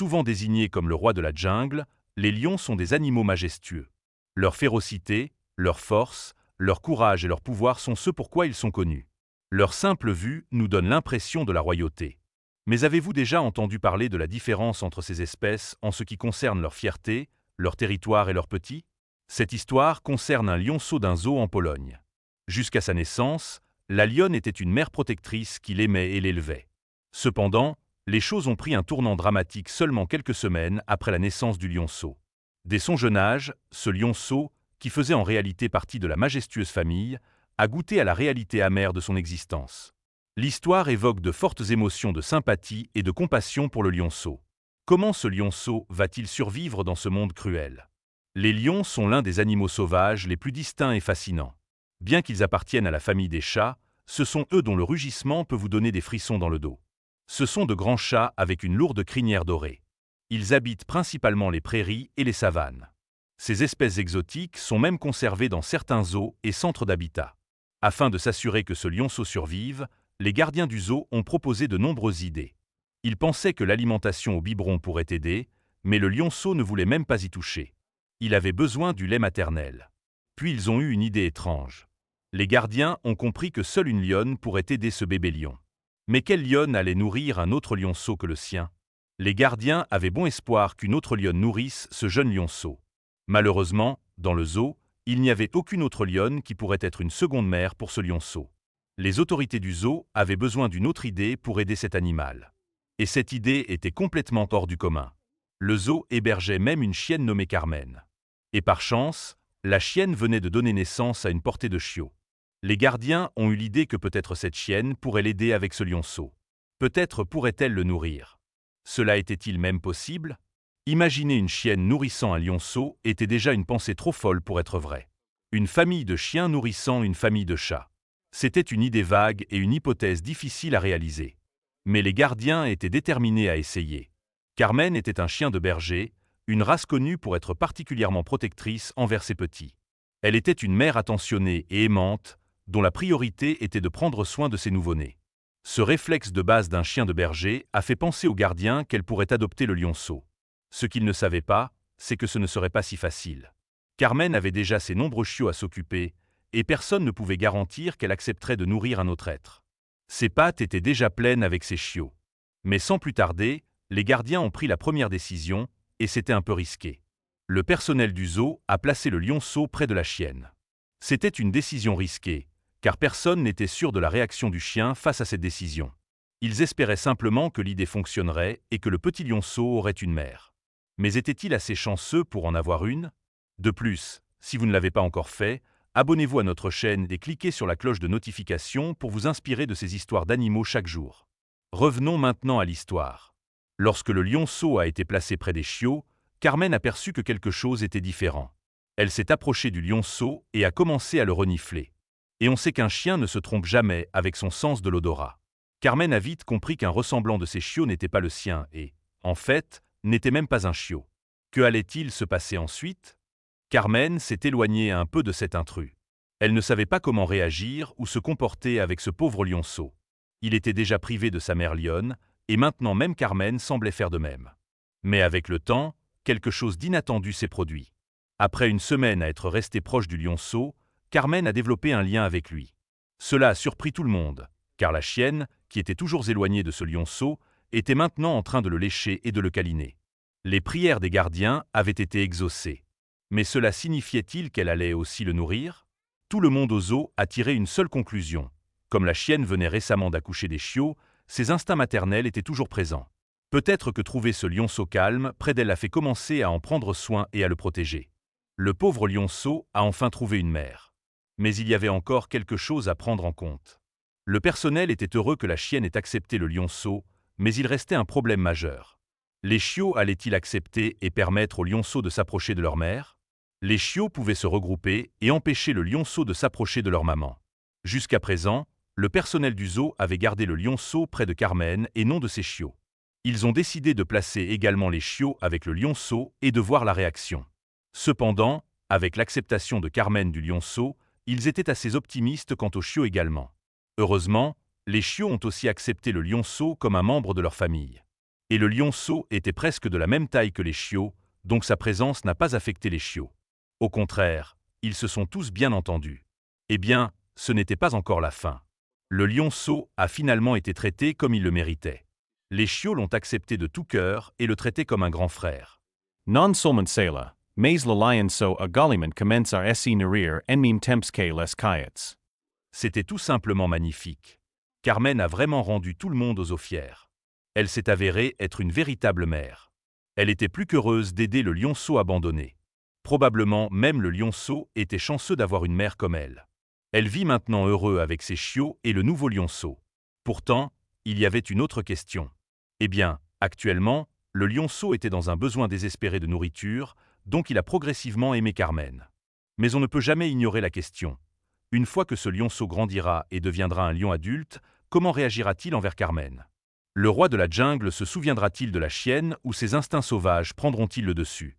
Souvent désignés comme le roi de la jungle, les lions sont des animaux majestueux. Leur férocité, leur force, leur courage et leur pouvoir sont ceux pourquoi ils sont connus. Leur simple vue nous donne l'impression de la royauté. Mais avez-vous déjà entendu parler de la différence entre ces espèces en ce qui concerne leur fierté, leur territoire et leurs petits? Cette histoire concerne un lionceau d'un zoo en Pologne. Jusqu'à sa naissance, la lionne était une mère protectrice qui l'aimait et l'élevait. Cependant, les choses ont pris un tournant dramatique seulement quelques semaines après la naissance du lionceau. Dès son jeune âge, ce lionceau, qui faisait en réalité partie de la majestueuse famille, a goûté à la réalité amère de son existence. L'histoire évoque de fortes émotions de sympathie et de compassion pour le lionceau. Comment ce lionceau va-t-il survivre dans ce monde cruel? Les lions sont l'un des animaux sauvages les plus distincts et fascinants. Bien qu'ils appartiennent à la famille des chats, ce sont eux dont le rugissement peut vous donner des frissons dans le dos. Ce sont de grands chats avec une lourde crinière dorée. Ils habitent principalement les prairies et les savanes. Ces espèces exotiques sont même conservées dans certains zoos et centres d'habitat. Afin de s'assurer que ce lionceau survive, les gardiens du zoo ont proposé de nombreuses idées. Ils pensaient que l'alimentation au biberon pourrait aider, mais le lionceau ne voulait même pas y toucher. Il avait besoin du lait maternel. Puis ils ont eu une idée étrange. Les gardiens ont compris que seule une lionne pourrait aider ce bébé lion. Mais quelle lionne allait nourrir un autre lionceau que le sien? Les gardiens avaient bon espoir qu'une autre lionne nourrisse ce jeune lionceau. Malheureusement, dans le zoo, il n'y avait aucune autre lionne qui pourrait être une seconde mère pour ce lionceau. Les autorités du zoo avaient besoin d'une autre idée pour aider cet animal. Et cette idée était complètement hors du commun. Le zoo hébergeait même une chienne nommée Carmen. Et par chance, la chienne venait de donner naissance à une portée de chiots. Les gardiens ont eu l'idée que peut-être cette chienne pourrait l'aider avec ce lionceau. Peut-être pourrait-elle le nourrir. Cela était-il même possible? Imaginer une chienne nourrissant un lionceau était déjà une pensée trop folle pour être vraie. Une famille de chiens nourrissant une famille de chats. C'était une idée vague et une hypothèse difficile à réaliser. Mais les gardiens étaient déterminés à essayer. Carmen était un chien de berger, une race connue pour être particulièrement protectrice envers ses petits. Elle était une mère attentionnée et aimante, dont la priorité était de prendre soin de ses nouveau-nés. Ce réflexe de base d'un chien de berger a fait penser aux gardiens qu'elle pourrait adopter le lionceau. Ce qu'ils ne savaient pas, c'est que ce ne serait pas si facile. Carmen avait déjà ses nombreux chiots à s'occuper, et personne ne pouvait garantir qu'elle accepterait de nourrir un autre être. Ses pattes étaient déjà pleines avec ses chiots. Mais sans plus tarder, les gardiens ont pris la première décision, et c'était un peu risqué. Le personnel du zoo a placé le lionceau près de la chienne. C'était une décision risquée, car personne n'était sûr de la réaction du chien face à cette décision. Ils espéraient simplement que l'idée fonctionnerait et que le petit lionceau aurait une mère. Mais était-il assez chanceux pour en avoir une? De plus, si vous ne l'avez pas encore fait, abonnez-vous à notre chaîne et cliquez sur la cloche de notification pour vous inspirer de ces histoires d'animaux chaque jour. Revenons maintenant à l'histoire. Lorsque le lionceau a été placé près des chiots, Carmen aperçut que quelque chose était différent. Elle s'est approchée du lionceau et a commencé à le renifler. Et on sait qu'un chien ne se trompe jamais avec son sens de l'odorat. Carmen a vite compris qu'un ressemblant de ses chiots n'était pas le sien et, en fait, n'était même pas un chiot. Que allait-il se passer ensuite? Carmen s'est éloignée un peu de cet intrus. Elle ne savait pas comment réagir ou se comporter avec ce pauvre lionceau. Il était déjà privé de sa mère lionne, et maintenant même Carmen semblait faire de même. Mais avec le temps, quelque chose d'inattendu s'est produit. Après une semaine à être restée proche du lionceau, Carmen a développé un lien avec lui. Cela a surpris tout le monde, car la chienne, qui était toujours éloignée de ce lionceau, était maintenant en train de le lécher et de le câliner. Les prières des gardiens avaient été exaucées. Mais cela signifiait-il qu'elle allait aussi le nourrir? Tout le monde au zoo a tiré une seule conclusion. Comme la chienne venait récemment d'accoucher des chiots, ses instincts maternels étaient toujours présents. Peut-être que trouver ce lionceau calme près d'elle a fait commencer à en prendre soin et à le protéger. Le pauvre lionceau a enfin trouvé une mère. Mais il y avait encore quelque chose à prendre en compte. Le personnel était heureux que la chienne ait accepté le lionceau, mais il restait un problème majeur. Les chiots allaient-ils accepter et permettre aux lionceaux de s'approcher de leur mère? Les chiots pouvaient se regrouper et empêcher le lionceau de s'approcher de leur maman. Jusqu'à présent, le personnel du zoo avait gardé le lionceau près de Carmen et non de ses chiots. Ils ont décidé de placer également les chiots avec le lionceau et de voir la réaction. Cependant, avec l'acceptation de Carmen du lionceau, ils étaient assez optimistes quant aux chiots également. Heureusement, les chiots ont aussi accepté le lionceau comme un membre de leur famille. Et le lionceau était presque de la même taille que les chiots, donc sa présence n'a pas affecté les chiots. Au contraire, ils se sont tous bien entendus. Eh bien, ce n'était pas encore la fin. Le lionceau a finalement été traité comme il le méritait. Les chiots l'ont accepté de tout cœur et le traitaient comme un grand frère. Non seulement cela, mais le lionceau a également commencé à se nourrir en même temps que les coyotes. C'était tout simplement magnifique. Carmen a vraiment rendu tout le monde aux eaux fières. Elle s'est avérée être une véritable mère. Elle était plus qu'heureuse d'aider le lionceau abandonné. Probablement même le lionceau était chanceux d'avoir une mère comme elle. Elle vit maintenant heureux avec ses chiots et le nouveau lionceau. Pourtant, il y avait une autre question. Eh bien, actuellement, le lionceau était dans un besoin désespéré de nourriture, donc il a progressivement aimé Carmen. Mais on ne peut jamais ignorer la question. Une fois que ce lionceau grandira et deviendra un lion adulte, comment réagira-t-il envers Carmen? Le roi de la jungle se souviendra-t-il de la chienne ou ses instincts sauvages prendront-ils le dessus?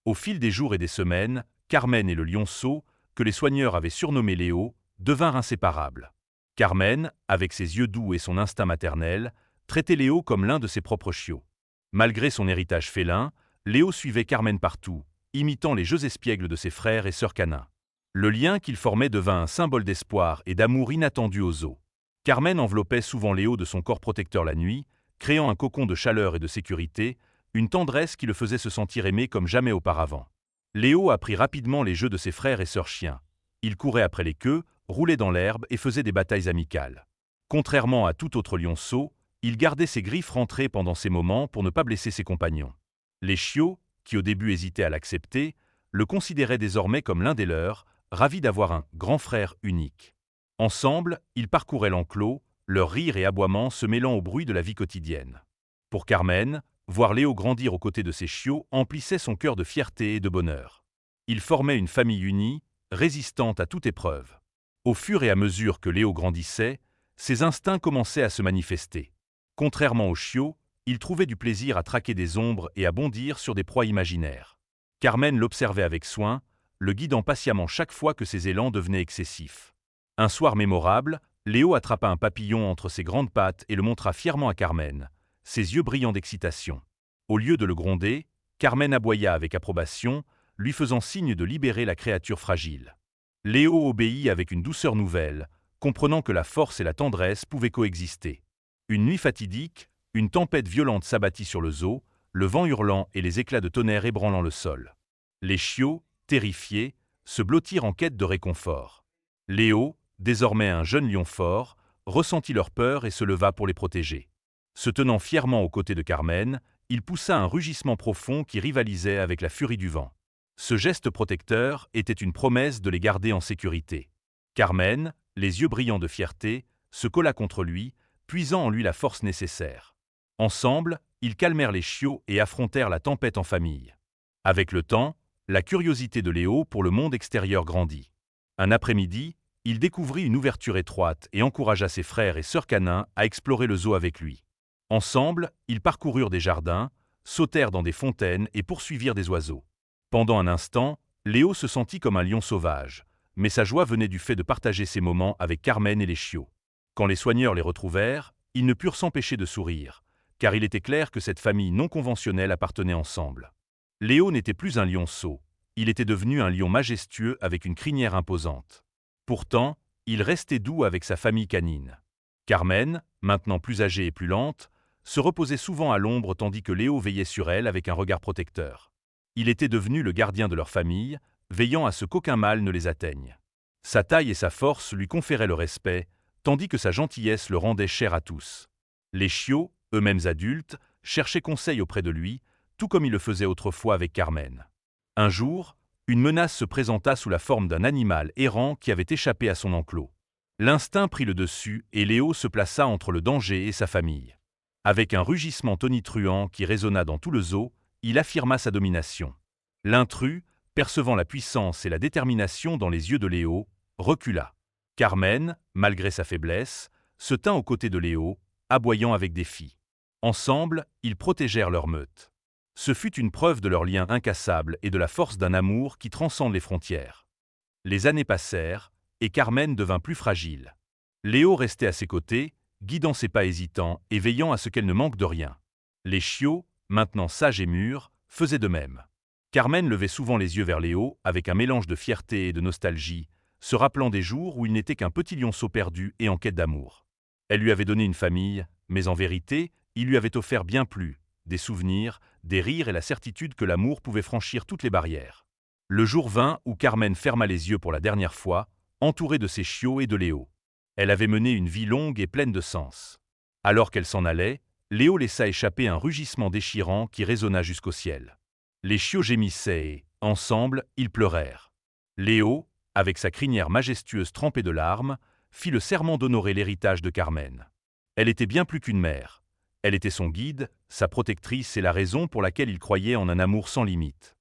Au fil des jours et des semaines, Carmen et le lionceau, que les soigneurs avaient surnommé Léo, devinrent inséparables. Carmen, avec ses yeux doux et son instinct maternel, traitait Léo comme l'un de ses propres chiots. Malgré son héritage félin, Léo suivait Carmen partout, imitant les jeux espiègles de ses frères et sœurs canins. Le lien qu'ils formaient devint un symbole d'espoir et d'amour inattendu aux eaux. Carmen enveloppait souvent Léo de son corps protecteur la nuit, créant un cocon de chaleur et de sécurité, une tendresse qui le faisait se sentir aimé comme jamais auparavant. Léo apprit rapidement les jeux de ses frères et sœurs chiens. Il courait après les queues, roulait dans l'herbe et faisait des batailles amicales. Contrairement à tout autre lionceau, il gardait ses griffes rentrées pendant ces moments pour ne pas blesser ses compagnons. Les chiots, qui au début hésitaient à l'accepter, le considéraient désormais comme l'un des leurs, ravis d'avoir un grand frère unique. Ensemble, ils parcouraient l'enclos, leurs rires et aboiements se mêlant au bruit de la vie quotidienne. Pour Carmen, voir Léo grandir aux côtés de ses chiots emplissait son cœur de fierté et de bonheur. Ils formaient une famille unie, résistante à toute épreuve. Au fur et à mesure que Léo grandissait, ses instincts commençaient à se manifester. Contrairement aux chiots, il trouvait du plaisir à traquer des ombres et à bondir sur des proies imaginaires. Carmen l'observait avec soin, le guidant patiemment chaque fois que ses élans devenaient excessifs. Un soir mémorable, Léo attrapa un papillon entre ses grandes pattes et le montra fièrement à Carmen, ses yeux brillants d'excitation. Au lieu de le gronder, Carmen aboya avec approbation, lui faisant signe de libérer la créature fragile. Léo obéit avec une douceur nouvelle, comprenant que la force et la tendresse pouvaient coexister. Une nuit fatidique, une tempête violente s'abattit sur le zoo, le vent hurlant et les éclats de tonnerre ébranlant le sol. Les chiots, terrifiés, se blottirent en quête de réconfort. Léo, désormais un jeune lion fort, ressentit leur peur et se leva pour les protéger. Se tenant fièrement aux côtés de Carmen, il poussa un rugissement profond qui rivalisait avec la furie du vent. Ce geste protecteur était une promesse de les garder en sécurité. Carmen, les yeux brillants de fierté, se colla contre lui, puisant en lui la force nécessaire. Ensemble, ils calmèrent les chiots et affrontèrent la tempête en famille. Avec le temps, la curiosité de Léo pour le monde extérieur grandit. Un après-midi, il découvrit une ouverture étroite et encouragea ses frères et sœurs canins à explorer le zoo avec lui. Ensemble, ils parcoururent des jardins, sautèrent dans des fontaines et poursuivirent des oiseaux. Pendant un instant, Léo se sentit comme un lion sauvage, mais sa joie venait du fait de partager ces moments avec Carmen et les chiots. Quand les soigneurs les retrouvèrent, ils ne purent s'empêcher de sourire, car il était clair que cette famille non conventionnelle appartenait ensemble. Léo n'était plus un lionceau, il était devenu un lion majestueux avec une crinière imposante. Pourtant, il restait doux avec sa famille canine. Carmen, maintenant plus âgée et plus lente, se reposait souvent à l'ombre tandis que Léo veillait sur elle avec un regard protecteur. Il était devenu le gardien de leur famille, veillant à ce qu'aucun mal ne les atteigne. Sa taille et sa force lui conféraient le respect, tandis que sa gentillesse le rendait cher à tous. Les chiots, eux-mêmes adultes, cherchaient conseil auprès de lui, tout comme ils le faisaient autrefois avec Carmen. Un jour, une menace se présenta sous la forme d'un animal errant qui avait échappé à son enclos. L'instinct prit le dessus et Léo se plaça entre le danger et sa famille. Avec un rugissement tonitruant qui résonna dans tout le zoo, il affirma sa domination. L'intrus, percevant la puissance et la détermination dans les yeux de Léo, recula. Carmen, malgré sa faiblesse, se tint aux côtés de Léo, aboyant avec défi. Ensemble, ils protégèrent leur meute. Ce fut une preuve de leur lien incassable et de la force d'un amour qui transcende les frontières. Les années passèrent, et Carmen devint plus fragile. Léo restait à ses côtés, guidant ses pas hésitants et veillant à ce qu'elle ne manque de rien. Les chiots, maintenant sages et mûrs, faisaient de même. Carmen levait souvent les yeux vers Léo avec un mélange de fierté et de nostalgie, se rappelant des jours où il n'était qu'un petit lionceau perdu et en quête d'amour. Elle lui avait donné une famille, mais en vérité, il lui avait offert bien plus, des souvenirs, des rires et la certitude que l'amour pouvait franchir toutes les barrières. Le jour vint où Carmen ferma les yeux pour la dernière fois, entourée de ses chiots et de Léo. Elle avait mené une vie longue et pleine de sens. Alors qu'elle s'en allait, Léo laissa échapper un rugissement déchirant qui résonna jusqu'au ciel. Les chiots gémissaient et, ensemble, ils pleurèrent. Léo, avec sa crinière majestueuse trempée de larmes, fit le serment d'honorer l'héritage de Carmen. Elle était bien plus qu'une mère. Elle était son guide, sa protectrice et la raison pour laquelle il croyait en un amour sans limite.